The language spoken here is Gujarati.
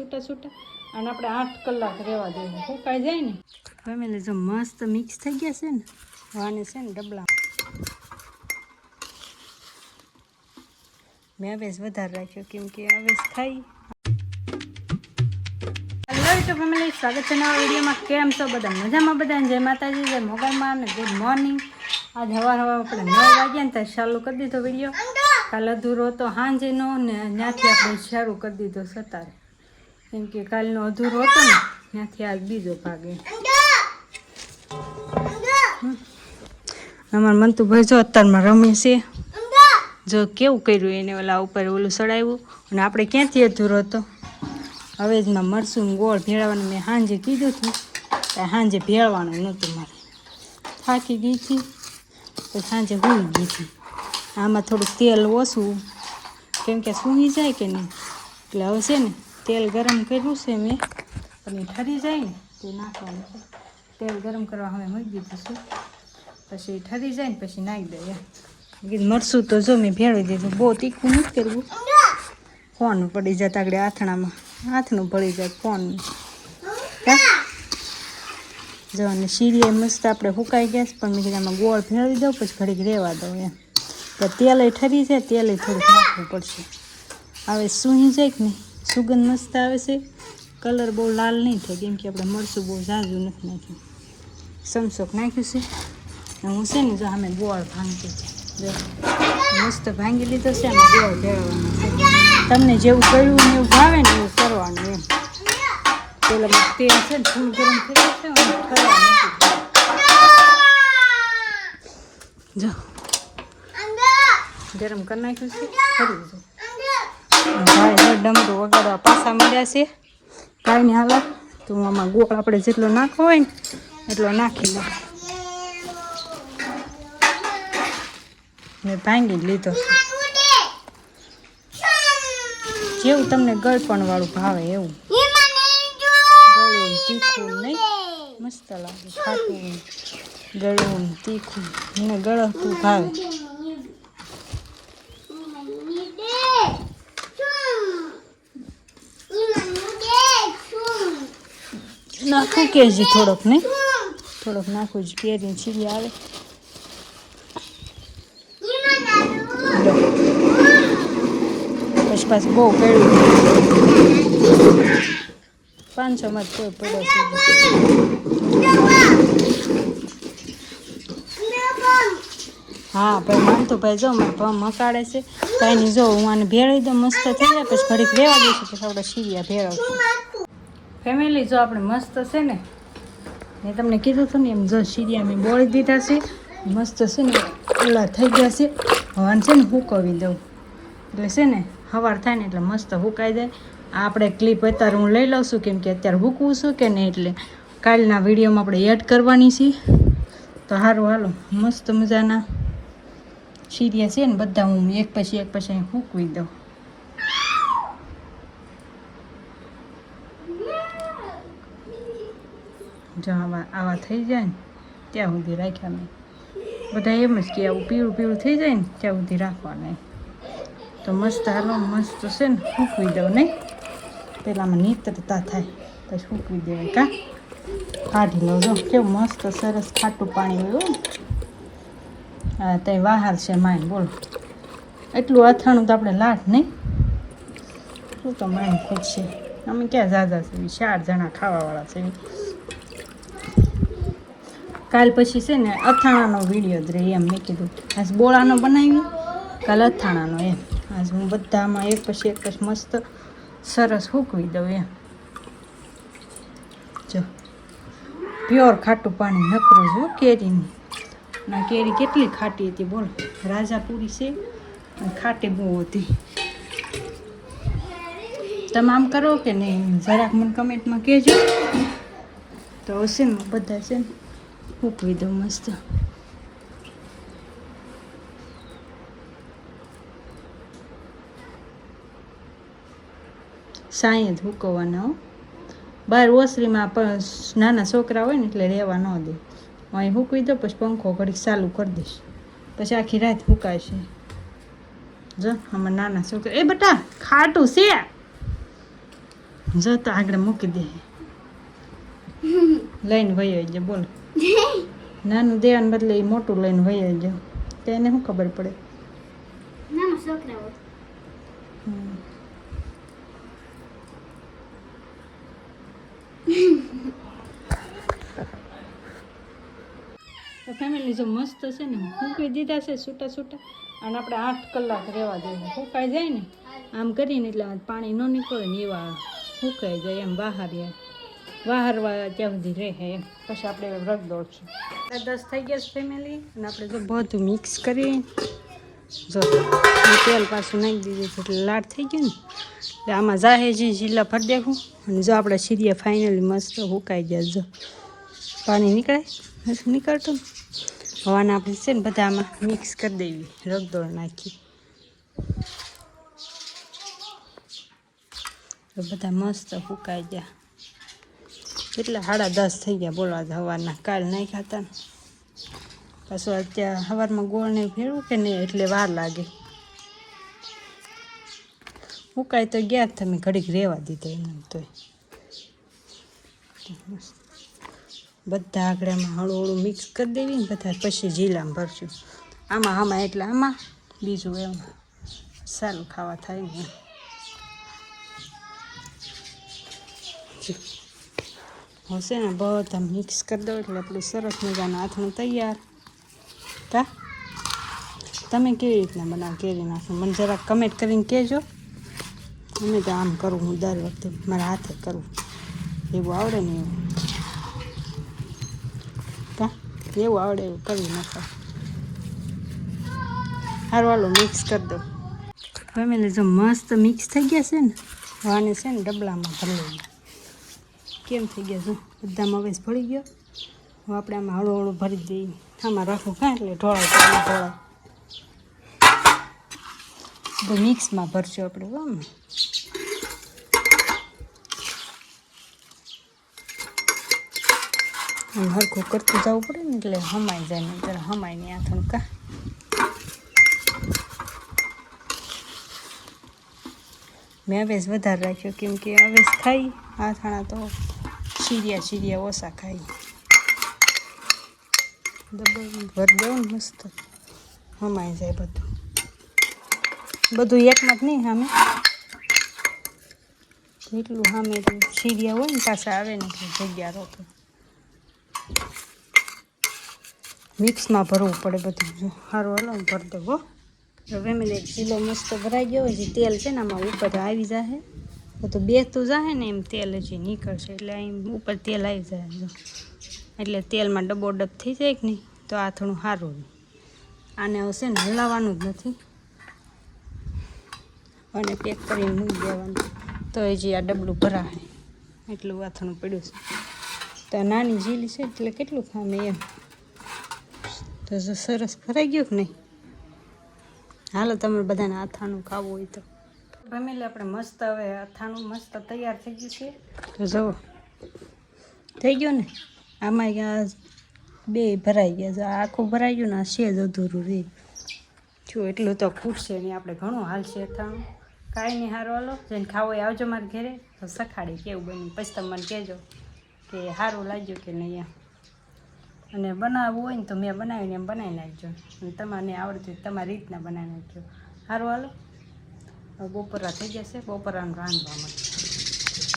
છૂટા છૂટા અને આપણે 8 કલાક રહેવા દેવું, સુકાઈ જાય ને. ફેમિલી જો મસ્ત મિક્સ થઈ ગયા છે ને, વાને છે ને ડબલા મેં આવેશ વધારે રાખ્યો કેમ કે આવેશ ખાઈ. હેલો યુટ્યુબ ફેમિલી, સ્વાગત છે નવા વિડીયોમાં. કેમ છો બધા? મજામાં બધા? જય માતાજી, જય મોગલમાં અને ગુડ મોર્નિંગ. આજ હવાર આપણે 9 વાગ્યા ને ત્યાં ચાલુ કરી દીધો વિડીયો. કાલ અધૂરો હતો સાંજેનો ને ત્યાંથી આપણે શરૂ કરી દીધો સતારે, કેમ કે કાલનો અધૂરો હતો ને ત્યાંથી આજ બીજો ભાગ. અમારા મંતુભાઈ જો અત્યારમાં રમે છે, જો કેવું કર્યું એને, ઓલા ઉપર ઓલું ચડાવ્યું. અને આપણે ક્યાંથી અધૂરો હતો, હવે જ માં મરસું ગોળ ભેળવવાનું મેં સાંજે કીધું હતું, સાંજે ભેળવાનું નહોતું મારે, થાકી ગઈ હતી તો સાંજે સૂઈ ગઈ હતી. આમાં થોડુંક તેલ ઓછું કેમ કે સૂઈ જાય કે નહીં, એટલે હવે છે ને તેલ ગરમ કર્યું છે મેં, અને ઠરી જાય ને તે નાખવાનું છે. તેલ ગરમ કરવા હવે મૂકી દીધું છે, પછી ઠરી જાય ને પછી નાખી દઈએ. મરસું તો જો મેં ભેળવી દીધું, બહુ તીખું નથી કરવું, ફોન પડી જાય આગળ આથણામાં, હાથનું પડી જાય ફોન. જો અને સીરીએ મસ્ત આપણે સુકાઈ ગયા પણ મેં કીધું આમાં ગોળ ભેળવી દઉં પછી ઘડીક રહેવા દઉં એમ. તો તેલ ઠરી છે, તેલ થોડુંક નાખવું પડશે. હવે સૂઈ જાય કે નહીં, સુગંધ મસ્ત આવે છે, કલર બહુ લાલ નહીં થાય કેમ કે આપણે મરચું બહુ ઝાઝું નથી નાખ્યું, સમસોક નાખ્યું છે. હું છે ને જો અમે ગોળ ભાંગતી જો મસ્ત ભાંગી લીધો છે, આમાં ગોળ ભેળવવાનો છે. તમને જેવું કર્યું ને એવું ભાવે ને એવું કરવાનું એમ. પેલા તેલ છે ને થોડું ગરમ થઈ જશે ને જો ગરમ કરી નાખ્યું છે, ફરી જો ભાઈ ડમરું વગાડવા પાછા મળ્યા છે. કાંઈ નહીં હાલ તો આમાં ગોળ આપણે જેટલો નાખવો હોય ને એટલો નાખી દો. મેં ભાંગી જ લીધો છે, જેવું તમને ગળપણ વાળું ભાવે એવું. ગળું તીખું નહીં, મસ્ત લાગે, ખાટું ગળું તીખું, મને ગળતું ભાવે. નાખું કેજી થોડોક નહીં, થોડોક નાખું જ કેરી છીરી આવે. પછી પાછું બહુ પડ્યું 500 માં જ કોઈ પડ્યો છે. હા ભાઈ માનતો ભાઈ જો મારે પમ મકાડે છે, કાંઈ નહીં જો હું આને ભેળવી દઉં, મસ્ત થઈ જાય પછી ઘડીક રહેવા દઈશું પછી આપણે સીરિયા ભેળવશું. ફેમિલી જો આપણે મસ્ત છે ને, મેં તમને કીધું હતું ને એમ જો સીરિયા મેં બોળી દીધા છે, મસ્ત છે ને ઓલા થઈ ગયા છે. હવાને છે ને સૂકવી દઉં એટલે છે ને સવાર થાય ને એટલે મસ્ત સુકાઈ જાય. આપણે ક્લિપ અત્યારે હું લઈ લઉં છું કેમ કે અત્યારે સૂકવું છું કે નહીં, એટલે કાલના વિડીયોમાં આપણે એડ કરવાની છે. તો સારું હાલો, મસ્ત મજાના સીરિયા છે ને બધા હું એક પછી સૂકવી દઉં. જો આવા થઈ જાય ને ત્યાં સુધી રાખ્યા નહીં, બધા એમ જ કે આવું પીળું પીળું થઈ જાય ને ત્યાં સુધી રાખવાના. તો મસ્ત હાલો, મસ્ત છે ને સૂકવી દઉં નહીં, પહેલાંમાં નીતરતા થાય પછી સૂકવી દેવાય. કાં કાઢી લો, જો કેવું મસ્ત સરસ ખાટું પાણી હોય. હા ત્યાં બહાર છે માઇન, બોલો એટલું અથાણું તો આપણે લાટ નહીં, શું તો માઇન ખૂટશે. અમે ક્યાં ઝાઝા છે, 4 જણા ખાવાવાળા છે. કાલ પછી છે ને અથાણાનો વિડીયો જ રહે એમ મેં કીધું. આજ બોળાનો બનાવી, કાલ અથાણાનો એમ. આજ હું બધામાં એક પછી મસ્ત સરસ સૂકવી દઉં એમ. જો પ્યોર ખાટું પાણી નકરું જો કેરીની. ના કેરી કેટલી ખાટી હતી બોલો, રાજાપુરી છે અને ખાટી બહુ હતી. તમે આમ કરો કે નહીં જરાક મને કમેન્ટમાં કહેજો, તો હશે ને બધા છે ને સૂકવી દઉં મસ્ત. સાંય જ સૂકવવાના હો, બહાર ઓસરીમાં પણ નાના છોકરા હોય ને એટલે રહેવા ન દે. અહીં સૂકવી દો પછી પંખો ઘડીક ચાલુ કરી દઈશ, પછી આખી રાત સુકાશે. જો આમાં નાના છોકરા, એ બેટા ખાટું છે જો તો આગળ મૂકી દે લઈને વયો જાય બોલ નાનું દેવાને બદલે એ મોટું લઈને વયો જાય તો એને શું ખબર પડે ફેમિલી જો મસ્ત છે ને મૂકી દીધા છે છૂટા છૂટા અને આપણે 8 કલાક રહેવા દઈએ સુકાઈ જાય ને આમ કરીને એટલે પાણી ન નીકળે ને એવા સુકાઈ જાય એમ વાહરવા ત્યાં સુધી રહે એમ પછી આપણે રગ દોડશું 10 થઈ ગયા છે ફેમિલી અને આપણે જો બધું મિક્સ કરી જો તેલ પાછું નાખી દીધું એટલે લાડ થઈ ગયું ને એટલે આમાં જાહેજી જીલા ભરી દેખું અને જો આપણે સીરિયા ફાઇનલી મસ્ત સુકાઈ ગયા જો પાણી નીકળે નથી નીકળતું હવાને આપણે છે ને બધા આમાં મિક્સ કરી દેવી રગદોળ નાખી તો બધા મસ્ત સુકાઈ ગયા કેટલા 10:30 થઈ ગયા બોલવા હવારના કાલ નાખ્યા હતા ને પાછું અત્યારે સવારમાં ગોળ ને ફેરવું કે નહીં એટલે વાર લાગે સુકાઈ તો ગયા તમે ઘડીક રહેવા દીધા એને તો બધા આગળમાં હળવું હળવું મિક્સ કરી દેવી ને બધા પછી જીલામાં ભરશું આમાં એટલે આમાં બીજું એમ સારું ખાવા થાય ને હશે ને બધા મિક્સ કરી દો એટલે આપણું સરસ મજાનું આથણું તૈયાર કા તમે કેવી રીતના બનાવો કેરી નાખો મને જરાક કમેન્ટ કરીને કહેજો અમે તો આમ કરું હું દર વખતે મારા હાથે કરું એવું આવડે ને એવું કા એવું આવડે એવું કરી નાખો સારું હાલો મિક્સ કરી દો ફેમિલી જો મસ્ત મિક્સ થઈ ગયા છે ને આને છે ને ડબલામાં ભરી લઈએ કેમ થઈ ગયા છે બધામાં હવે ભળી ગયો હવે આપણે આમાં હળવું હળવું ભરી દઈએ આમાં રાખવું કાં એટલે ઢોળાય બધું મિક્સમાં ભરશું આપણે આમાં હરખું કરતું જવું પડે ને એટલે હમાઈ જાય ને ત્યારે હમાય ને આથણ કા મેં અવેજ વધારે રાખ્યો કેમ કે અવેજ ખાઈ આથાણા તો સીરિયા ઓછા ખાઈ ભર દેવું ને મસ્ત હમાઈ જાય બધું એકમાં જ નહીં સામે એટલું સામે એટલું સીરિયા હોય ને પાછા આવે ને એટલે જગ્યા રોકે મિક્સમાં ભરવું પડે બધું જો સારું હાલો ભરી દો હો ફેમિલી એક કિલો મસ્ત ભરાઈ ગયો હજી તેલ છે ને આમાં ઉપર આવી જાય તો બેસતું જાય ને એમ તેલ હજી નીકળશે એટલે અહીં ઉપર તેલ આવી જાય જો એટલે તેલમાં ડબોડબ થઈ જાય કે નહીં તો આ થોડું સારું આને હશે ને હલાવવાનું જ નથી અને પેક કરીને મૂકી દેવાનું તો હજી આ ડબલું ભરાશે એટલું આથણું પડ્યું છે તો નાની ઝીલી છે એટલે કેટલું ખામે એમ તો સરસ ભરાઈ ગયું કે નહીં હાલો તમારે બધાને આથાણું ખાવું હોય તો ફેમિલી આપણે મસ્ત હવે આથાણું મસ્ત તૈયાર થઈ ગયું છે તો જુઓ થઈ ગયું ને આમાં બે ભરાઈ ગયા જો આખું ભરાઈ ગયું ને આ સેજ અધૂરું રહે છું એટલું તો ખૂટશે નહીં આપણે ઘણું હાલશે અથાણું કાંઈ નહીં સારું હાલો જેને ખાવું હોય આવજો મારા ઘરે તો સખાડી કેવું બન્યું પછી તમે મને કહેજો કે સારું લાગ્યું કે નહીં એમ અને બનાવવું હોય ને તો મેં બનાવીને એમ બનાવી નાખજો અને તમારે આવડતું તમારી રીતના બનાવી નાખજો સારું હાલો બપોરા થઈ જશે બપોરાનું રાંધવા માટે